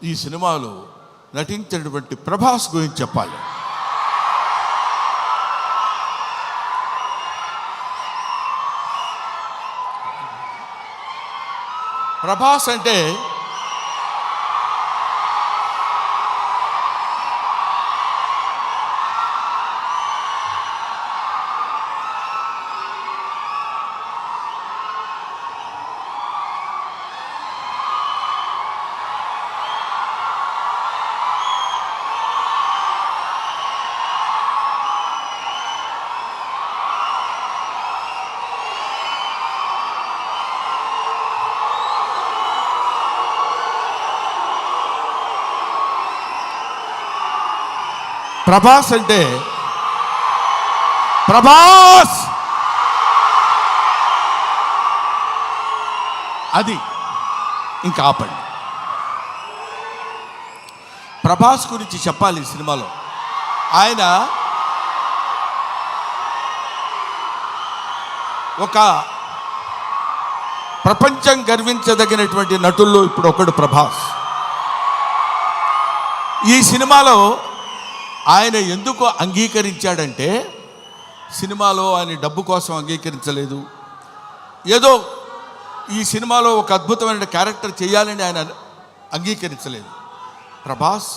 ఈ సినిమాలో నటించినటువంటి ప్రభాస్ గురించి చెప్పాలి. ప్రభాస్ అంటే ప్రభాస్ అది ఇంకా ఆపండి. ప్రభాస్ గురించి చెప్పాలి. ఈ సినిమాలో ఆయన ఒక ప్రపంచం గర్వించదగినటువంటి నటుల్లో ఇప్పుడు ఒకడు ప్రభాస్. ఈ సినిమాలో ఆయన ఎందుకు అంగీకరించాడంటే, సినిమాలో ఆయన డబ్బు కోసం అంగీకరించలేదు. ఏదో ఈ సినిమాలో ఒక అద్భుతమైన క్యారెక్టర్ చేయాలని ఆయన అంగీకరించలేదు. ప్రభాస్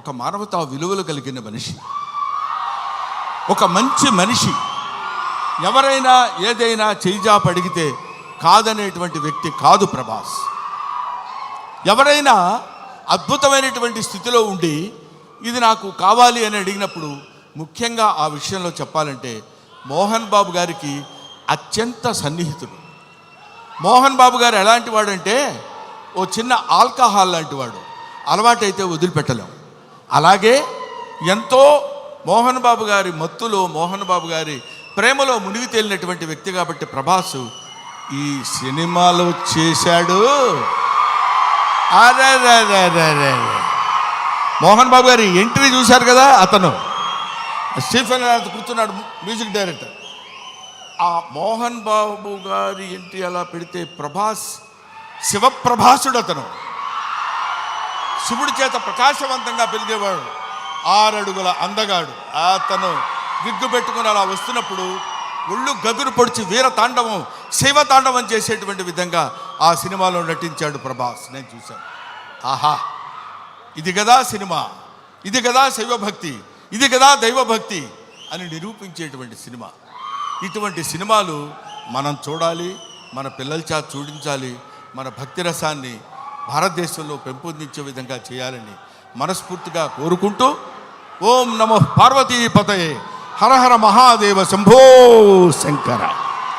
ఒక మానవతా విలువలు కలిగిన మనిషి, ఒక మంచి మనిషి. ఎవరైనా ఏదైనా చేయిజాప అడిగితే కాదనేటువంటి వ్యక్తి కాదు ప్రభాస్. ఎవరైనా అద్భుతమైనటువంటి స్థితిలో ఉండి ఇది నాకు కావాలి అని అడిగినప్పుడు, ముఖ్యంగా ఆ విషయంలో చెప్పాలంటే మోహన్ బాబు గారికి అత్యంత సన్నిహితుడు. మోహన్ బాబు గారు ఎలాంటి వాడంటే, ఓ చిన్న ఆల్కహాల్ లాంటి వాడు, అలవాటైతే వదిలిపెట్టలేం. అలాగే ఎంతో మోహన్ బాబు గారి మత్తులో, మోహన్ బాబు గారి ప్రేమలో మునిగి తేలినటువంటి వ్యక్తి కాబట్టి ప్రభాస్ ఈ సినిమాలో చేశాడు. అరే మోహన్ బాబు గారి ఎంట్రీ చూశారు కదా, అతను స్టీఫెన్ కూర్చున్నాడు, మ్యూజిక్ డైరెక్టర్. ఆ మోహన్ బాబు గారి ఎంట్రీ అలా పెడితే ప్రభాస్ శివప్రభాసుడు. అతను శివుడి చేత ప్రకాశవంతంగా పెరిగేవాడు, 6 అడుగుల అందగాడు. అతను విగ్గు పెట్టుకుని అలా వస్తున్నప్పుడు ఒళ్ళు గగురు పొడిచి వీర తాండవం, శైవ తాండవం చేసేటువంటి విధంగా ఆ సినిమాలో నటించాడు ప్రభాస్. నేను చూశాను. ఆహా, ఇది కదా సినిమా, ఇది కదా శైవభక్తి, ఇది కదా దైవభక్తి అని నిరూపించేటువంటి సినిమా. ఇటువంటి సినిమాలు మనం చూడాలి, మన పిల్లల చేత చూడించాలి. మన భక్తి రసాన్ని భారతదేశంలో పెంపొందించే విధంగా చేయాలని మనస్ఫూర్తిగా కోరుకుంటూ, ఓం నమః పార్వతీపతయే, హర హర మహాదేవ, శంభో శంకర.